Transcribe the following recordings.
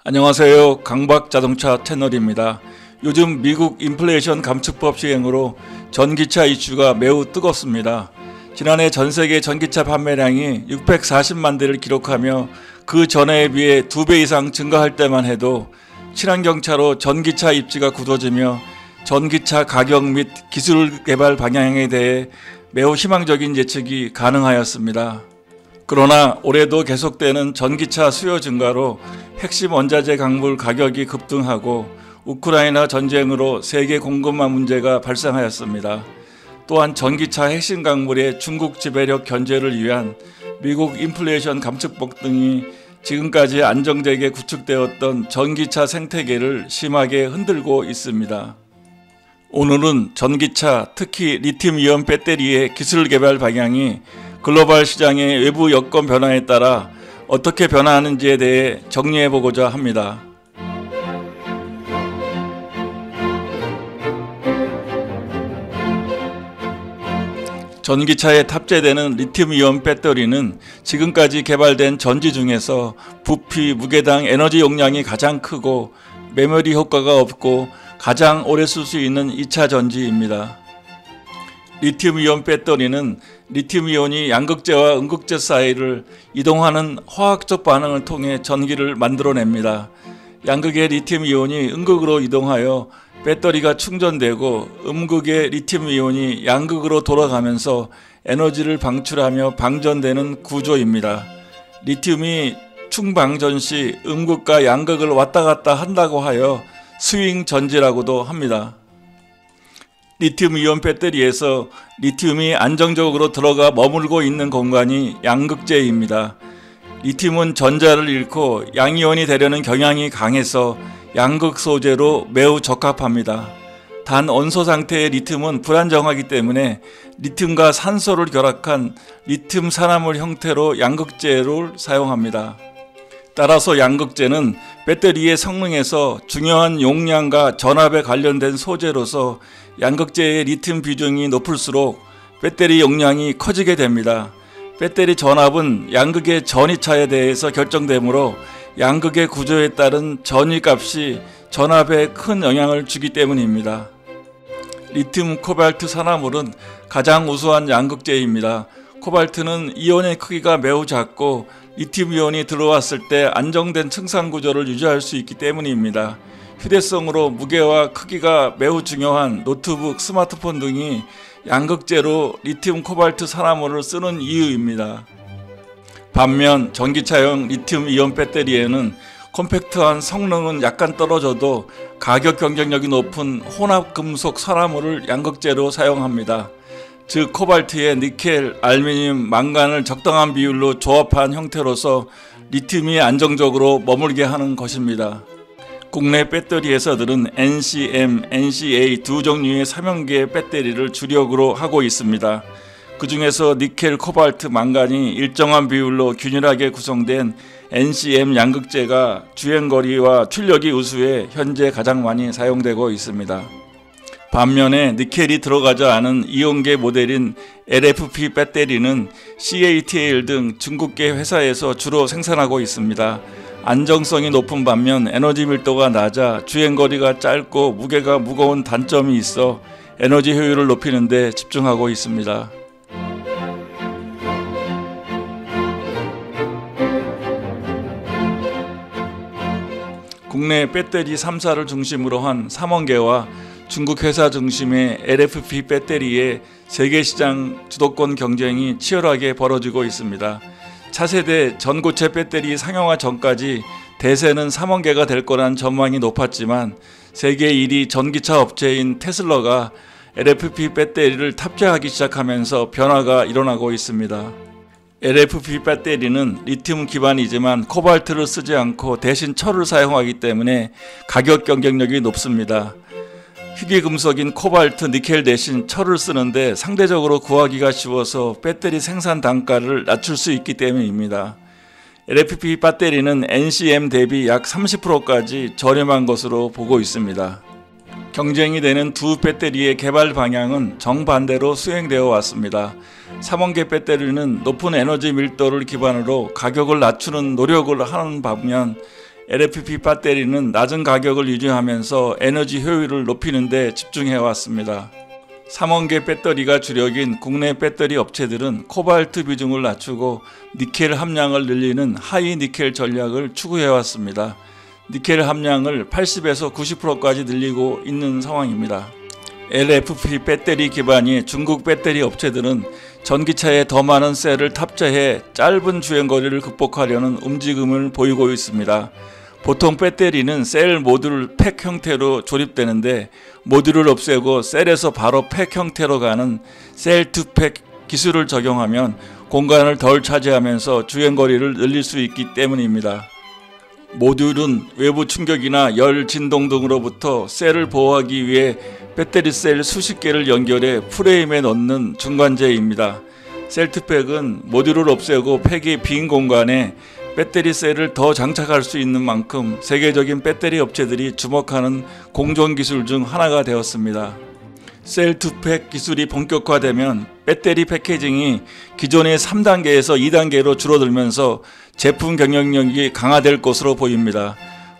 안녕하세요. 강박자동차 채널입니다. 요즘 미국 인플레이션 감축법 시행으로 전기차 이슈가 매우 뜨겁습니다. 지난해 전세계 전기차 판매량이 640만 대를 기록하며 그 전해에 비해 2배 이상 증가할 때만 해도 친환경차로 전기차 입지가 굳어지며 전기차 가격 및 기술 개발 방향에 대해 매우 희망적인 예측이 가능하였습니다. 그러나 올해도 계속되는 전기차 수요 증가로 핵심 원자재 광물 가격이 급등하고 우크라이나 전쟁으로 세계 공급망 문제가 발생하였습니다. 또한 전기차 핵심 광물의 중국 지배력 견제를 위한 미국 인플레이션 감축법 등이 지금까지 안정되게 구축되었던 전기차 생태계를 심하게 흔들고 있습니다. 오늘은 전기차, 특히 리튬이온 배터리의 기술 개발 방향이 글로벌 시장의 외부 여건 변화에 따라 어떻게 변화하는지에 대해 정리해보고자 합니다. 전기차에 탑재되는 리튬이온 배터리는 지금까지 개발된 전지 중에서 부피, 무게당 에너지 용량이 가장 크고 메모리 효과가 없고 가장 오래 쓸 수 있는 2차 전지입니다. 리튬이온 배터리는 리튬이온이 양극재와 음극재 사이를 이동하는 화학적 반응을 통해 전기를 만들어냅니다. 양극의 리튬이온이 음극으로 이동하여 배터리가 충전되고 음극의 리튬이온이 양극으로 돌아가면서 에너지를 방출하며 방전되는 구조입니다. 리튬이 충방전 시 음극과 양극을 왔다 갔다 한다고 하여 스윙 전지라고도 합니다. 리튬이온 배터리에서 리튬이 안정적으로 들어가 머물고 있는 공간이 양극재입니다. 리튬은 전자를 잃고 양이온이 되려는 경향이 강해서 양극 소재로 매우 적합합니다. 단 원소 상태의 리튬은 불안정하기 때문에 리튬과 산소를 결합한 리튬 산화물 형태로 양극재를 사용합니다. 따라서 양극재는 배터리의 성능에서 중요한 용량과 전압에 관련된 소재로서 양극재의 리튬 비중이 높을수록 배터리 용량이 커지게 됩니다. 배터리 전압은 양극의 전이차에 대해서 결정되므로 양극의 구조에 따른 전이값이 전압에 큰 영향을 주기 때문입니다. 리튬 코발트 산화물은 가장 우수한 양극재입니다. 코발트는 이온의 크기가 매우 작고 리튬이온이 들어왔을 때 안정된 층산 구조를 유지할 수 있기 때문입니다. 휴대성으로 무게와 크기가 매우 중요한 노트북, 스마트폰 등이 양극재로 리튬 코발트 산화물을 쓰는 이유입니다. 반면 전기차용 리튬이온 배터리에는 컴팩트한 성능은 약간 떨어져도 가격 경쟁력이 높은 혼합 금속 산화물을 양극재로 사용합니다. 즉 코발트에 니켈, 알루미늄, 망간을 적당한 비율로 조합한 형태로서 리튬이 안정적으로 머물게 하는 것입니다. 국내 배터리 회사들은 NCM, NCA 두 종류의 삼형계 배터리를 주력으로 하고 있습니다. 그 중에서 니켈, 코발트, 망간이 일정한 비율로 균일하게 구성된 NCM 양극재가 주행거리와 출력이 우수해 현재 가장 많이 사용되고 있습니다. 반면에 니켈이 들어가지 않은 이온계 모델인 LFP 배터리는 CATL 등 중국계 회사에서 주로 생산하고 있습니다. 안정성이 높은 반면 에너지 밀도가 낮아 주행거리가 짧고 무게가 무거운 단점이 있어 에너지 효율을 높이는 데 집중하고 있습니다. 국내 배터리 3사를 중심으로 한 삼원계와 중국 회사 중심의 LFP 배터리의 세계시장 주도권 경쟁이 치열하게 벌어지고 있습니다. 차세대 전고체 배터리 상용화 전까지 대세는 삼원계가 될 거란 전망이 높았지만 세계 1위 전기차 업체인 테슬라가 LFP 배터리를 탑재하기 시작하면서 변화가 일어나고 있습니다. LFP 배터리는 리튬 기반이지만 코발트를 쓰지 않고 대신 철을 사용하기 때문에 가격 경쟁력이 높습니다. 희귀금속인 코발트, 니켈 대신 철을 쓰는데 상대적으로 구하기가 쉬워서 배터리 생산 단가를 낮출 수 있기 때문입니다. LFP 배터리는 NCM 대비 약 30%까지 저렴한 것으로 보고 있습니다. 경쟁이 되는 두 배터리의 개발 방향은 정반대로 수행되어 왔습니다. 삼원계 배터리는 높은 에너지 밀도를 기반으로 가격을 낮추는 노력을 하는 반면 LFP 배터리는 낮은 가격을 유지하면서 에너지 효율을 높이는 데 집중해 왔습니다. 3원계 배터리가 주력인 국내 배터리 업체들은 코발트 비중을 낮추고 니켈 함량을 늘리는 하이 니켈 전략을 추구해 왔습니다. 니켈 함량을 80에서 90%까지 늘리고 있는 상황입니다. LFP 배터리 기반의 중국 배터리 업체들은 전기차에 더 많은 셀을 탑재해 짧은 주행거리를 극복하려는 움직임을 보이고 있습니다. 보통 배터리는 셀 모듈 팩 형태로 조립되는데 모듈을 없애고 셀에서 바로 팩 형태로 가는 셀 투 팩 기술을 적용하면 공간을 덜 차지하면서 주행거리를 늘릴 수 있기 때문입니다. 모듈은 외부 충격이나 열, 진동 등으로부터 셀을 보호하기 위해 배터리 셀 수십 개를 연결해 프레임에 넣는 중간재입니다. 셀트팩은 모듈을 없애고 팩의 빈 공간에 배터리 셀을 더 장착할 수 있는 만큼 세계적인 배터리 업체들이 주목하는 공존기술 중 하나가 되었습니다. 셀2팩 기술이 본격화되면 배터리 패키징이 기존의 3단계에서 2단계로 줄어들면서 제품 경쟁력이 강화될 것으로 보입니다.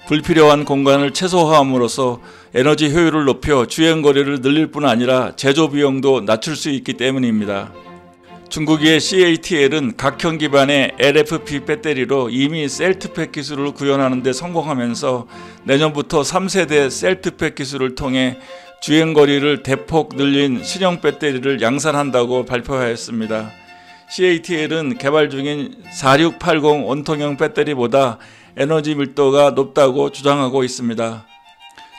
불필요한 공간을 최소화함으로써 에너지 효율을 높여 주행거리를 늘릴 뿐 아니라 제조 비용도 낮출 수 있기 때문입니다. 중국의 CATL은 각형 기반의 LFP 배터리로 이미 셀트팩 기술을 구현하는 데 성공하면서 내년부터 3세대 셀트팩 기술을 통해 주행거리를 대폭 늘린 신형 배터리를 양산한다고 발표하였습니다. CATL은 개발 중인 4680 원통형 배터리보다 에너지 밀도가 높다고 주장하고 있습니다.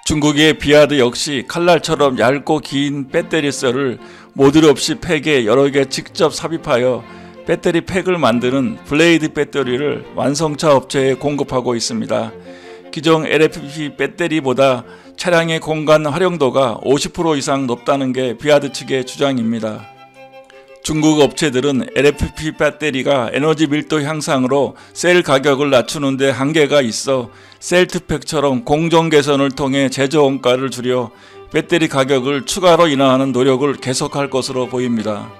중국의 비아드 역시 칼날처럼 얇고 긴 배터리 셀을 모듈 없이 팩에 여러 개 직접 삽입하여 배터리 팩을 만드는 블레이드 배터리를 완성차 업체에 공급하고 있습니다. 기존 LFP 배터리보다 차량의 공간 활용도가 50% 이상 높다는 게 비아드 측의 주장입니다. 중국 업체들은 LFP 배터리가 에너지 밀도 향상으로 셀 가격을 낮추는 데 한계가 있어 셀트팩처럼 공정 개선을 통해 제조 원가를 줄여 배터리 가격을 추가로 인하하는 노력을 계속할 것으로 보입니다.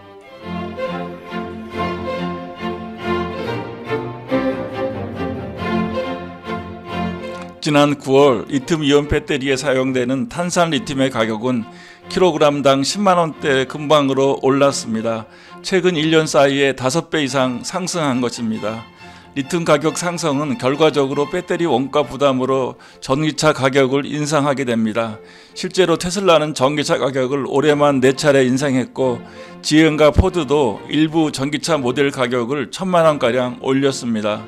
지난 9월 리튬이온 배터리에 사용되는 탄산 리튬의 가격은 킬로그램당 10만원대 근방으로 올랐습니다. 최근 1년 사이에 5배 이상 상승한 것입니다. 리튬 가격 상승은 결과적으로 배터리 원가 부담으로 전기차 가격을 인상하게 됩니다. 실제로 테슬라는 전기차 가격을 올해만 4차례 인상했고 GM과 포드도 일부 전기차 모델 가격을 1000만원가량 올렸습니다.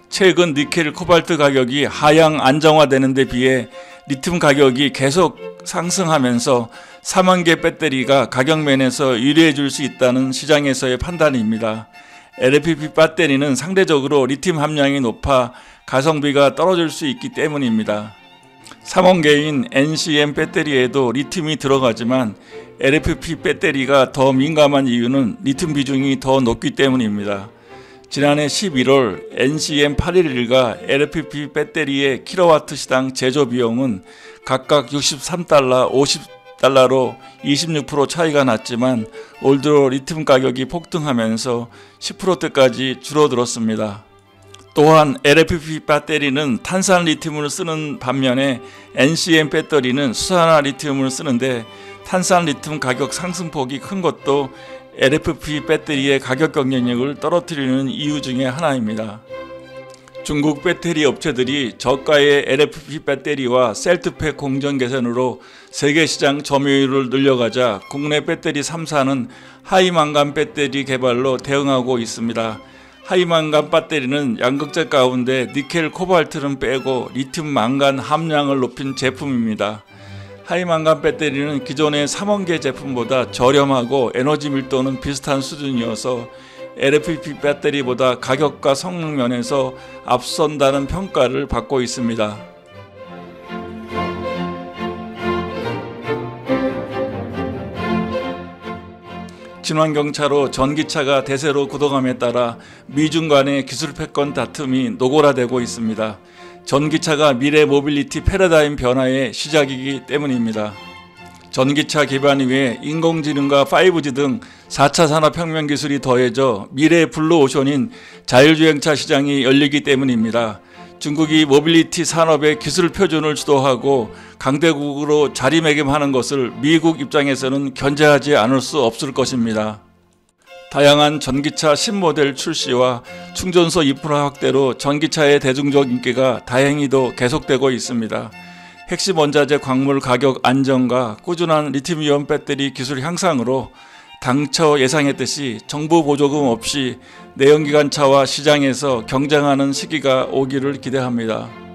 최근 니켈, 코발트 가격이 하향 안정화되는 데 비해 리튬 가격이 계속 상승하면서 3원계 배터리가 가격 면에서 유리해질 수 있다는 시장에서의 판단입니다. LFP 배터리는 상대적으로 리튬 함량이 높아 가성비가 떨어질 수 있기 때문입니다. 3원계인 NCM 배터리에도 리튬이 들어가지만 LFP 배터리가 더 민감한 이유는 리튬 비중이 더 높기 때문입니다. 지난해 11월 NCM811과 LFP 배터리의 킬로와트 시당 제조 비용은 각각 63달러, 50달러로 26% 차이가 났지만 올 들어 리튬 가격이 폭등하면서 10%대까지 줄어들었습니다. 또한 LFP 배터리는 탄산 리튬을 쓰는 반면에 NCM 배터리는 수산화 리튬을 쓰는데 탄산 리튬 가격 상승폭이 큰 것도 LFP 배터리의 가격 경쟁력을 떨어뜨리는 이유 중에 하나입니다. 중국 배터리 업체들이 저가의 LFP 배터리와 셀트팩 공정 개선으로 세계시장 점유율을 늘려가자 국내 배터리 3사는 하이만간 배터리 개발로 대응하고 있습니다. 하이만간 배터리는 양극재 가운데 니켈, 코발트는 빼고 리튬, 망간 함량을 높인 제품입니다. 하이만간 배터리는 기존의 3원계 제품보다 저렴하고 에너지 밀도는 비슷한 수준이어서 LFP 배터리보다 가격과 성능 면에서 앞선다는 평가를 받고 있습니다. 친환경차로 전기차가 대세로 굳어감에 따라 미중 간의 기술 패권 다툼이 노골화되고 있습니다. 전기차가 미래 모빌리티 패러다임 변화의 시작이기 때문입니다. 전기차 기반 위에 인공지능과 5G 등 4차 산업혁명 기술이 더해져 미래의 블루오션인 자율주행차 시장이 열리기 때문입니다. 중국이 모빌리티 산업의 기술 표준을 주도하고 강대국으로 자리매김하는 것을 미국 입장에서는 견제하지 않을 수 없을 것입니다. 다양한 전기차 신모델 출시와 충전소 인프라 확대로 전기차의 대중적 인기가 다행히도 계속되고 있습니다. 핵심 원자재 광물 가격 안정과 꾸준한 리튬이온 배터리 기술 향상으로 당초 예상했듯이 정부 보조금 없이 내연기관차와 시장에서 경쟁하는 시기가 오기를 기대합니다.